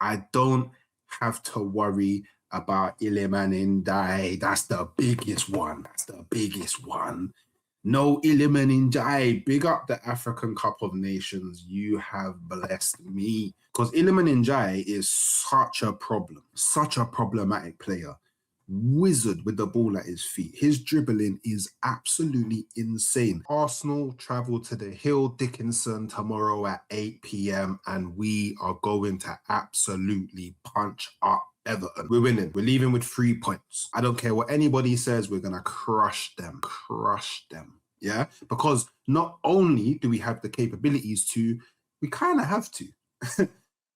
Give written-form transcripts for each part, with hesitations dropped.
I don't have to worry about Iliman Ndiaye. That's the biggest one. That's the biggest one. No Iliman Ndiaye. Big up the African Cup of Nations. You have blessed me. Because Iliman Ndiaye is such a problem. Such a problematic player. Wizard with the ball at his feet. His dribbling is absolutely insane. Arsenal travel to the Hill Dickinson tomorrow at 8 p.m. and we are going to absolutely punch up Everton. We're winning. We're leaving with 3 points. I don't care what anybody says. We're going to crush them. Crush them. Yeah? Because not only do we have the capabilities to, we kind of have to.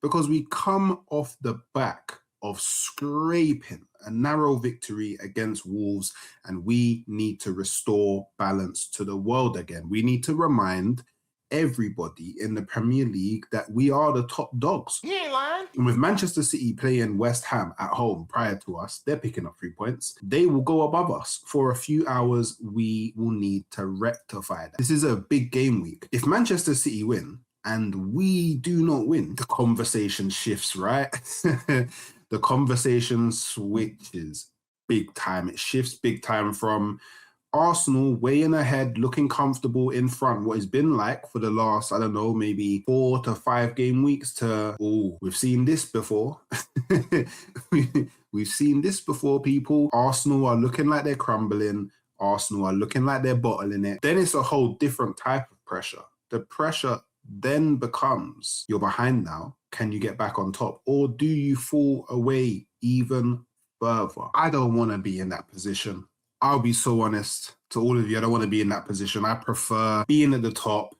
Because we come off the back of scraping a narrow victory against Wolves, and we need to restore balance to the world again. We need to remind everybody in the Premier League that we are the top dogs. You ain't lying. And with Manchester City playing West Ham at home prior to us, they're picking up 3 points. They will go above us. For a few hours, we will need to rectify that. This is a big game week. If Manchester City win and we do not win, the conversation shifts, right? The conversation switches big time. It shifts big time from Arsenal weighing ahead, looking comfortable in front, what it's been like for the last, I don't know, maybe 4 to 5 game weeks to, oh, we've seen this before. We've seen this before, people. Arsenal are looking like they're crumbling. Arsenal are looking like they're bottling it. Then it's a whole different type of pressure. The pressure then becomes, you're behind now. Can you get back on top? Or do you fall away even further? I don't want to be in that position. I'll be so honest to all of you. I don't want to be in that position. I prefer being at the top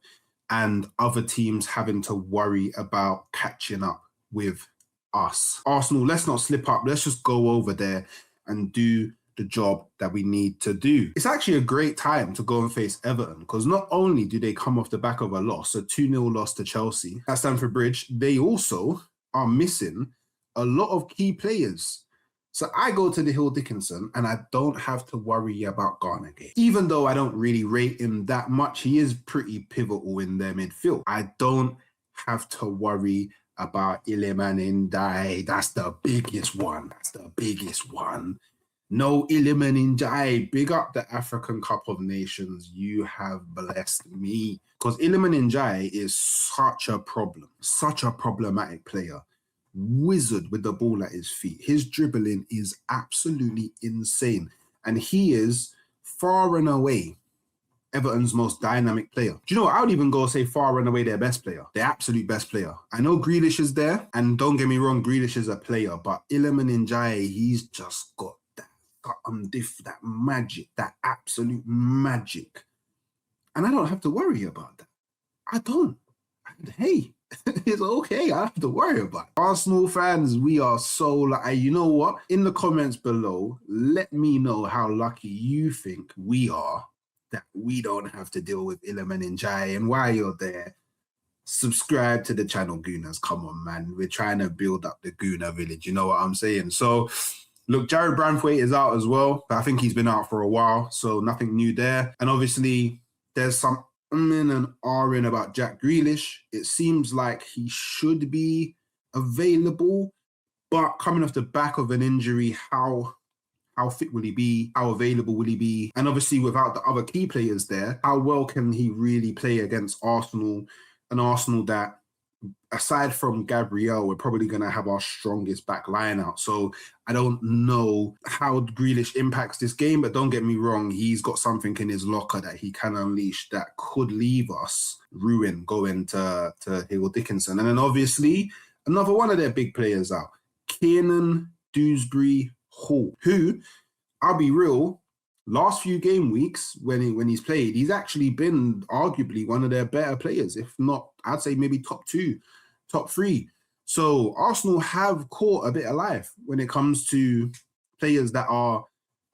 and other teams having to worry about catching up with us. Arsenal, let's not slip up. Let's just go over there and do the job that we need to do. It's actually a great time to go and face Everton because not only do they come off the back of a loss, a 2-0 loss to Chelsea at Stamford Bridge, they also are missing a lot of key players. So I go to the Hill Dickinson and I don't have to worry about Garner Gate. Even though I don't really rate him that much, he is pretty pivotal in their midfield. I don't have to worry about Iliman Ndiaye. That's the biggest one. That's the biggest one. No Iliman Ndiaye. Big up the African Cup of Nations. You have blessed me. Because Iliman Ndiaye is such a problem. Such a problematic player. Wizard with the ball at his feet. His dribbling is absolutely insane. And he is far and away Everton's most dynamic player. Do you know what? I would even go say far and away their best player. Their absolute best player. I know Grealish is there. And don't get me wrong, Grealish is a player. But Iliman Ndiaye, he's just got that magic, that absolute magic. And I don't have to worry about that. I don't. Hey, it's okay. I don't have to worry about it. Arsenal fans, we are so lucky. You know what? In the comments below, let me know how lucky you think we are that we don't have to deal with Iliman Ndiaye. And while you're there, subscribe to the channel, Gooners. Come on, man. We're trying to build up the Gooner village. You know what I'm saying? So, look, Jared Branthwaite is out as well. But I think he's been out for a while, so nothing new there. And obviously, there's some and ahhing about Jack Grealish. It seems like he should be available, but coming off the back of an injury, how fit will he be? How available will he be? And obviously, without the other key players there, how well can he really play against Arsenal? An Arsenal that, aside from Gabriel, we're probably going to have our strongest back line out. So I don't know how Grealish impacts this game, but don't get me wrong, he's got something in his locker that he can unleash that could leave us ruined going to Hill Dickinson. And then obviously, another one of their big players out, Kiernan Dewsbury-Hall, who, I'll be real, last few game weeks when he's played, he's actually been arguably one of their better players, if not, I'd say maybe top 2, top 3. So Arsenal have caught a bit of life when it comes to players that are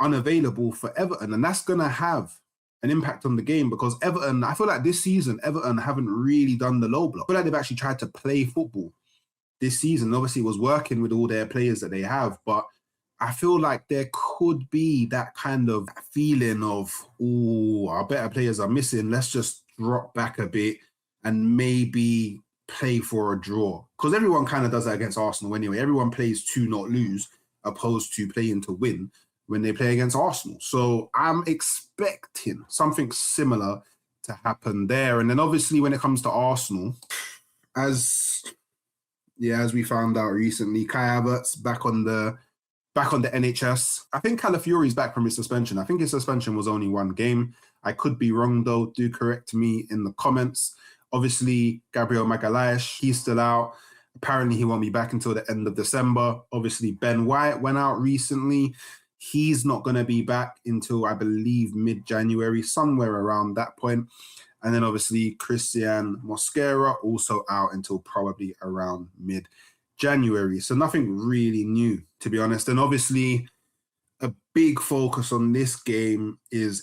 unavailable for Everton. And that's going to have an impact on the game because Everton, I feel like this season, Everton haven't really done the low block. I feel like they've actually tried to play football this season. Obviously, it was working with all their players that they have, but I feel like there could be that kind of feeling of, oh, our better players are missing. Let's just drop back a bit and maybe play for a draw, because everyone kind of does that against Arsenal anyway. Everyone plays to not lose opposed to playing to win when they play against Arsenal. So I'm expecting something similar to happen there. And then obviously when it comes to Arsenal, as we found out recently, Kai Havertz back on the NHS. I think Calafiori's back from his suspension. I think his suspension was only 1 game. I could be wrong though. Do correct me in the comments. Obviously, Gabriel Magalhaes, he's still out. Apparently, he won't be back until the end of December. Obviously, Ben White went out recently. He's not going to be back until, I believe, mid-January, somewhere around that point. And then obviously Christian Mosquera also out until probably around mid-January. So nothing really new, to be honest. And obviously a big focus on this game is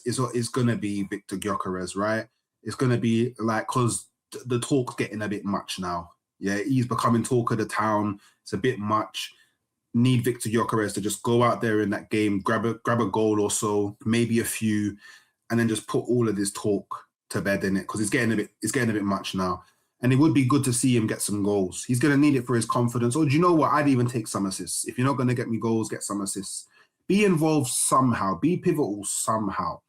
going to be Viktor Gyökeres, right? It's going to be like, because the talk's getting a bit much now. Yeah, he's becoming talk of the town. It's a bit much. Need Viktor Gyökeres to just go out there in that game, grab a goal or so, maybe a few, and then just put all of this talk to bed in it, because it's getting a bit much now. And it would be good to see him get some goals. He's going to need it for his confidence. Or do you know what? I'd even take some assists. If you're not going to get me goals, get some assists. Be involved somehow. Be pivotal somehow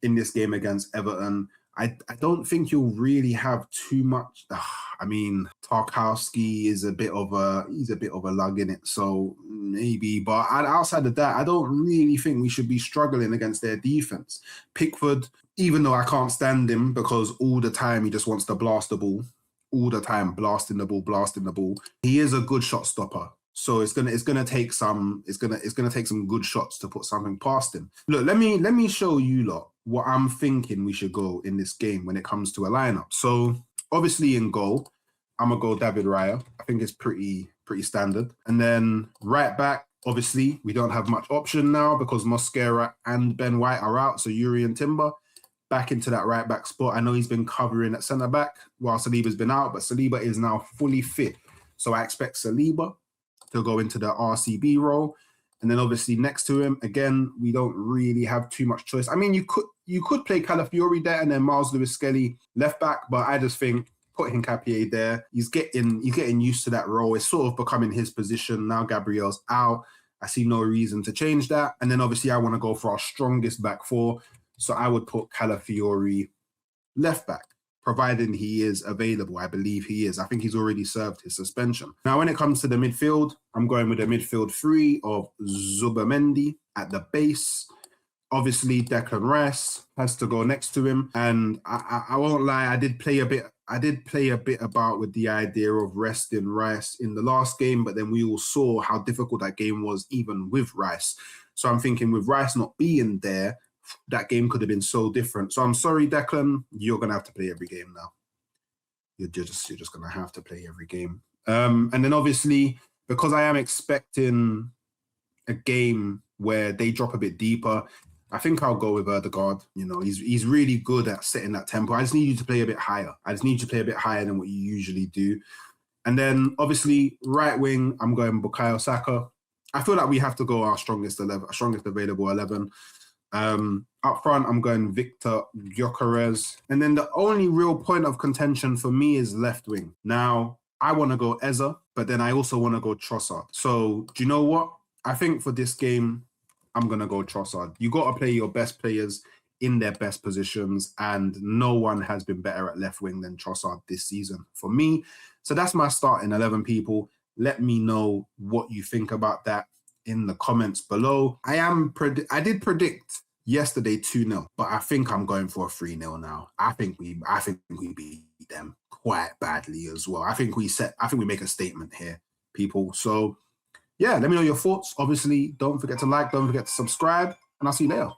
in this game against Everton. I don't think you'll really have too much. I mean, Tarkowski is a bit of a lug in it, so maybe. But outside of that, I don't really think we should be struggling against their defense. Pickford, even though I can't stand him because all the time he just wants to blast the ball, all the time blasting the ball. He is a good shot stopper. So it's gonna take some good shots to put something past him. Look, let me show you lot what I'm thinking we should go in this game when it comes to a lineup. So obviously in goal, I'm gonna go David Raya. I think it's pretty standard. And then right back, obviously we don't have much option now because Mosquera and Ben White are out. So Yuri and Timber back into that right back spot. I know he's been covering at centre back while Saliba's been out, but Saliba is now fully fit. So I expect Saliba to go into the RCB role. And then obviously next to him, again, we don't really have too much choice. I mean, you could play Calafiori there and then Miles Lewis-Skelly left back, but I just think putting Hincapié there, he's getting used to that role. It's sort of becoming his position. Now Gabriel's out. I see no reason to change that. And then obviously I want to go for our strongest back four. So I would put Calafiori left back, provided he is available. I believe he is. I think he's already served his suspension. Now, when it comes to the midfield, I'm going with a midfield three of Zubimendi at the base. Obviously, Declan Rice has to go next to him. And I won't lie, I did play a bit about with the idea of resting Rice in the last game, but then we all saw how difficult that game was even with Rice. So I'm thinking with Rice not being there, that game could have been so different. So I'm sorry, Declan, you're going to have to play every game now. You're just going to have to play every game. And then obviously, because I am expecting a game where they drop a bit deeper, I think I'll go with Odegaard. You know, he's really good at setting that tempo. I just need you to play a bit higher. I just need you to play a bit higher than what you usually do. And then obviously, right wing, I'm going Bukayo Saka. I feel like we have to go our strongest available 11. Up front, I'm going Viktor Gyökeres. And then the only real point of contention for me is left wing. Now, I want to go Eze, but then I also want to go Trossard. So, do you know what? I think for this game, I'm going to go Trossard. You got to play your best players in their best positions, and no one has been better at left wing than Trossard this season for me. So that's my starting 11, people. Let me know what you think about that in the comments below. I did predict yesterday 2-0, but I think I'm going for a 3-0 now. I think we beat them quite badly as well. I think we make a statement here, people. So yeah, let me know your thoughts. Obviously, don't forget to like, don't forget to subscribe, and I'll see you later.